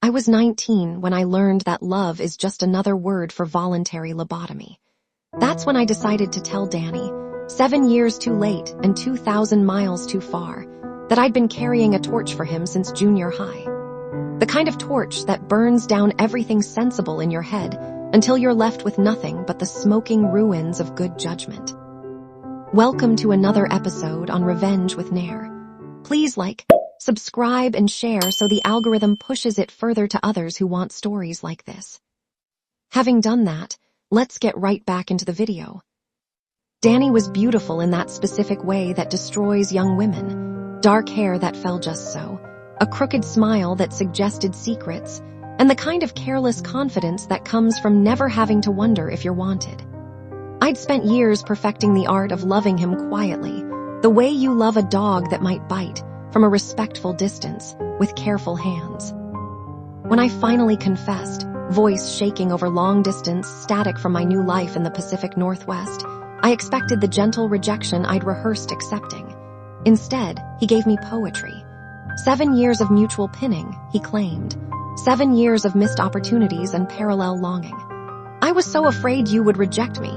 I was 19 when I learned that love is just another word for voluntary lobotomy. That's when I decided to tell Danny, 7 years too late and 2,000 miles too far, that I'd been carrying a torch for him since junior high. The kind of torch that burns down everything sensible in your head until you're left with nothing but the smoking ruins of good judgment. Welcome to another episode on Revenge with Nair. Please like, subscribe, and share so the algorithm pushes it further to others who want stories like this. Having done that, let's get right back into the video. Danny was beautiful in that specific way that destroys young women. Dark hair that fell just so, a crooked smile that suggested secrets, and the kind of careless confidence that comes from never having to wonder if you're wanted. I'd spent years perfecting the art of loving him quietly, the way you love a dog that might bite, from a respectful distance, with careful hands. When I finally confessed, voice shaking over long distance, static from my new life in the Pacific Northwest, I expected the gentle rejection I'd rehearsed accepting. Instead, he gave me poetry. 7 years of mutual pinning, he claimed. 7 years of missed opportunities and parallel longing. I was so afraid you would reject me.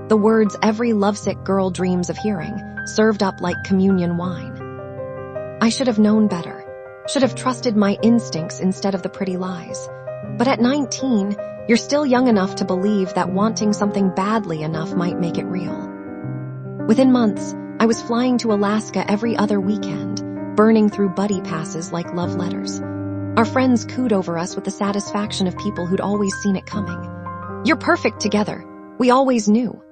The words every lovesick girl dreams of hearing, served up like communion wine. I should have known better, should have trusted my instincts instead of the pretty lies. But at 19, you're still young enough to believe that wanting something badly enough might make it real. Within months, I was flying to Alaska every other weekend, burning through buddy passes like love letters. Our friends cooed over us with the satisfaction of people who'd always seen it coming. You're perfect together. We always knew.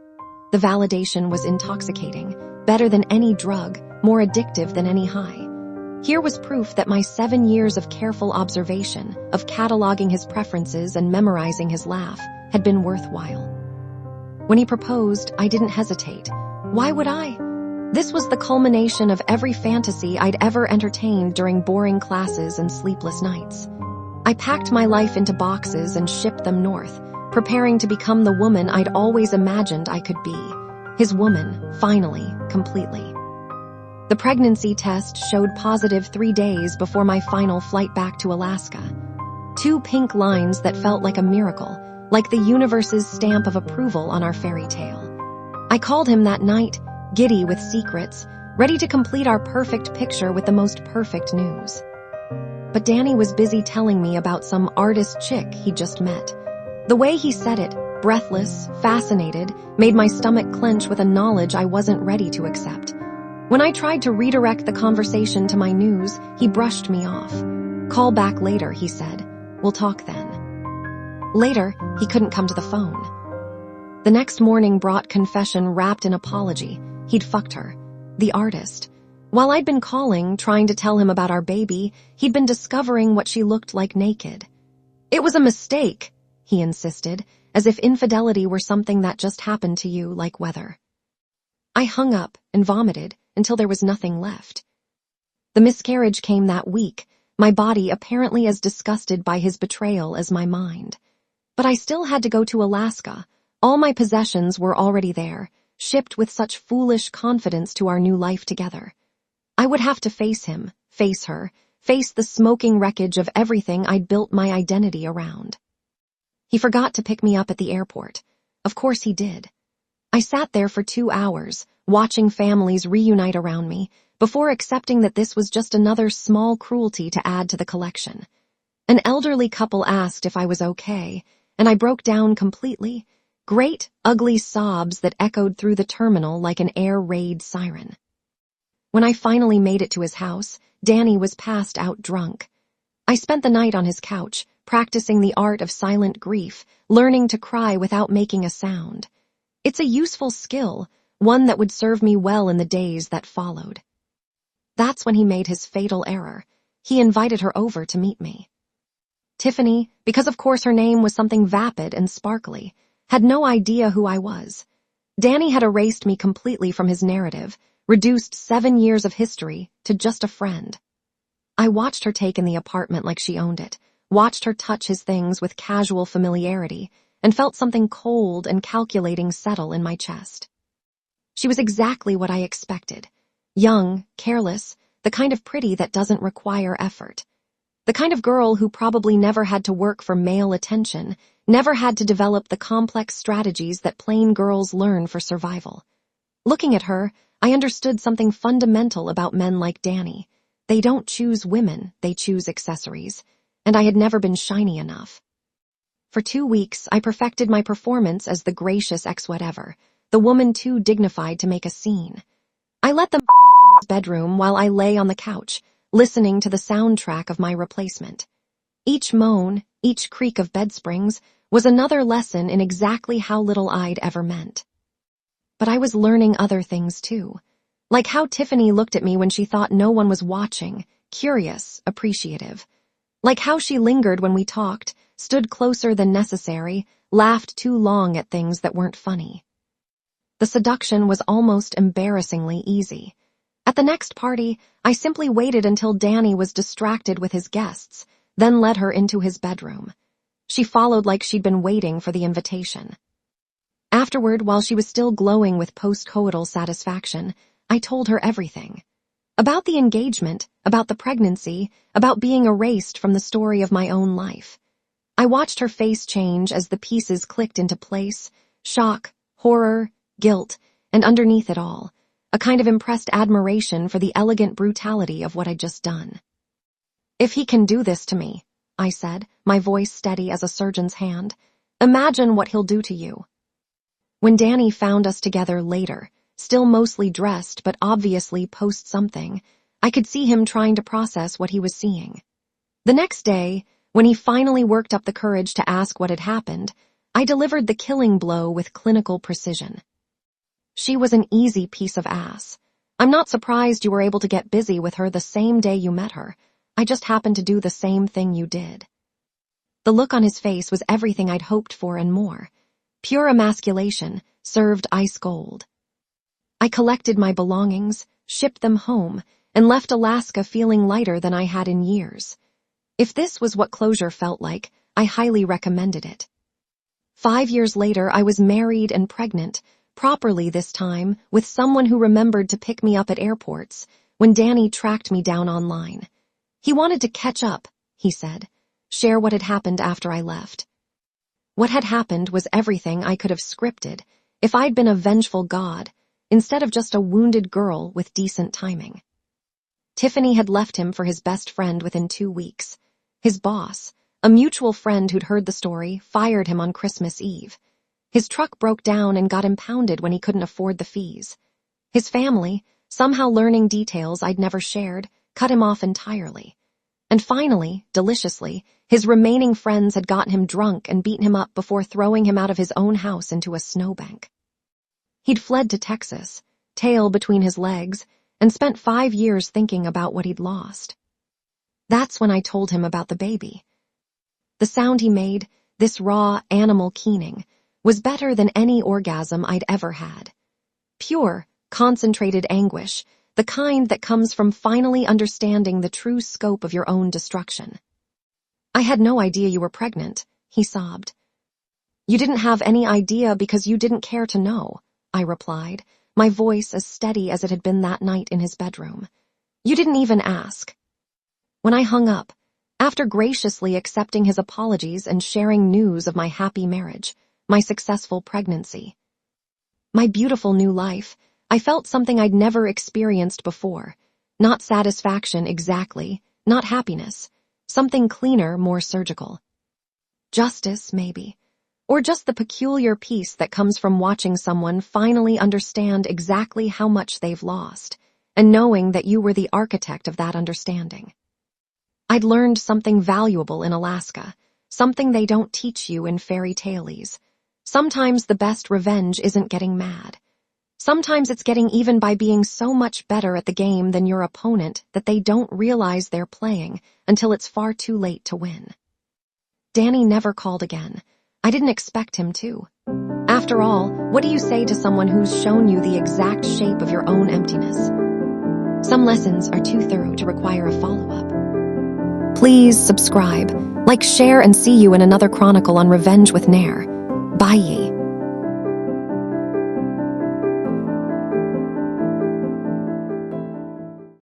The validation was intoxicating, better than any drug, more addictive than any high. Here was proof that my 7 years of careful observation, of cataloging his preferences and memorizing his laugh, had been worthwhile. When he proposed, I didn't hesitate. Why would I? This was the culmination of every fantasy I'd ever entertained during boring classes and sleepless nights. I packed my life into boxes and shipped them north, preparing to become the woman I'd always imagined I could be. His woman, finally, completely. The pregnancy test showed positive 3 days before my final flight back to Alaska. 2 pink lines that felt like a miracle, like the universe's stamp of approval on our fairy tale. I called him that night, giddy with secrets, ready to complete our perfect picture with the most perfect news. But Danny was busy telling me about some artist chick he'd just met. The way he said it, breathless, fascinated, made my stomach clench with a knowledge I wasn't ready to accept. When I tried to redirect the conversation to my news, he brushed me off. Call back later, he said. We'll talk then. Later, he couldn't come to the phone. The next morning brought confession wrapped in apology. He'd fucked her. The artist. While I'd been calling, trying to tell him about our baby, he'd been discovering what she looked like naked. It was a mistake, he insisted, as if infidelity were something that just happened to you like weather. I hung up and vomited until there was nothing left. The miscarriage came that week, my body apparently as disgusted by his betrayal as my mind. But I still had to go to Alaska. All my possessions were already there, shipped with such foolish confidence to our new life together. I would have to face him, face her, face the smoking wreckage of everything I'd built my identity around. He forgot to pick me up at the airport. Of course he did. I sat there for 2 hours, watching families reunite around me, before accepting that this was just another small cruelty to add to the collection. An elderly couple asked if I was okay, and I broke down completely. Great, ugly sobs that echoed through the terminal like an air raid siren. When I finally made it to his house, Danny was passed out drunk. I spent the night on his couch, practicing the art of silent grief, learning to cry without making a sound. It's a useful skill, one that would serve me well in the days that followed. That's when he made his fatal error. He invited her over to meet me. Tiffany, because of course her name was something vapid and sparkly, had no idea who I was. Danny had erased me completely from his narrative, reduced 7 years of history to just a friend. I watched her take in the apartment like she owned it, watched her touch his things with casual familiarity, and felt something cold and calculating settle in my chest. She was exactly what I expected. Young, careless, the kind of pretty that doesn't require effort. The kind of girl who probably never had to work for male attention, never had to develop the complex strategies that plain girls learn for survival. Looking at her, I understood something fundamental about men like Danny. They don't choose women, they choose accessories. And I had never been shiny enough. For 2 weeks, I perfected my performance as the gracious ex-whatever, the woman too dignified to make a scene. I let them in his bedroom while I lay on the couch, listening to the soundtrack of my replacement. Each moan, each creak of bed springs, was another lesson in exactly how little I'd ever meant. But I was learning other things too, like how Tiffany looked at me when she thought no one was watching, curious, appreciative. Like how she lingered when we talked, stood closer than necessary, laughed too long at things that weren't funny. The seduction was almost embarrassingly easy. At the next party, I simply waited until Danny was distracted with his guests, then led her into his bedroom. She followed like she'd been waiting for the invitation. Afterward, while she was still glowing with post-coital satisfaction, I told her everything. About the engagement, about the pregnancy, about being erased from the story of my own life. I watched her face change as the pieces clicked into place, shock, horror, guilt, and underneath it all, a kind of impressed admiration for the elegant brutality of what I'd just done. "If he can do this to me," I said, my voice steady as a surgeon's hand, "imagine what he'll do to you." When Danny found us together later, still mostly dressed but obviously post-something, I could see him trying to process what he was seeing. The next day, when he finally worked up the courage to ask what had happened, I delivered the killing blow with clinical precision. "She was an easy piece of ass. I'm not surprised you were able to get busy with her the same day you met her. I just happened to do the same thing you did." The look on his face was everything I'd hoped for and more. Pure emasculation, served ice cold. I collected my belongings, shipped them home, and left Alaska feeling lighter than I had in years. If this was what closure felt like, I highly recommended it. 5 years later, I was married and pregnant, properly this time, with someone who remembered to pick me up at airports, when Danny tracked me down online. He wanted to catch up, he said, share what had happened after I left. What had happened was everything I could have scripted if I'd been a vengeful god, instead of just a wounded girl with decent timing. Tiffany had left him for his best friend within 2 weeks. His boss, a mutual friend who'd heard the story, fired him on Christmas Eve. His truck broke down and got impounded when he couldn't afford the fees. His family, somehow learning details I'd never shared, cut him off entirely. And finally, deliciously, his remaining friends had gotten him drunk and beaten him up before throwing him out of his own house into a snowbank. He'd fled to Texas, tail between his legs, and spent 5 years thinking about what he'd lost. That's when I told him about the baby. The sound he made, this raw animal keening, was better than any orgasm I'd ever had. Pure, concentrated anguish, the kind that comes from finally understanding the true scope of your own destruction. "I had no idea you were pregnant," he sobbed. "You didn't have any idea because you didn't care to know," I replied, my voice as steady as it had been that night in his bedroom. "You didn't even ask." When I hung up, after graciously accepting his apologies and sharing news of my happy marriage, my successful pregnancy, my beautiful new life, I felt something I'd never experienced before. Not satisfaction exactly, not happiness. Something cleaner, more surgical. Justice, maybe. Or just the peculiar peace that comes from watching someone finally understand exactly how much they've lost, and knowing that you were the architect of that understanding. I'd learned something valuable in Alaska, something they don't teach you in fairy tales. Sometimes the best revenge isn't getting mad. Sometimes it's getting even by being so much better at the game than your opponent that they don't realize they're playing until it's far too late to win. Danny never called again. I didn't expect him to. After all, what do you say to someone who's shown you the exact shape of your own emptiness? Some lessons are too thorough to require a follow-up. Please subscribe, like, share, and see you in another chronicle on Revenge with Nair. Bye.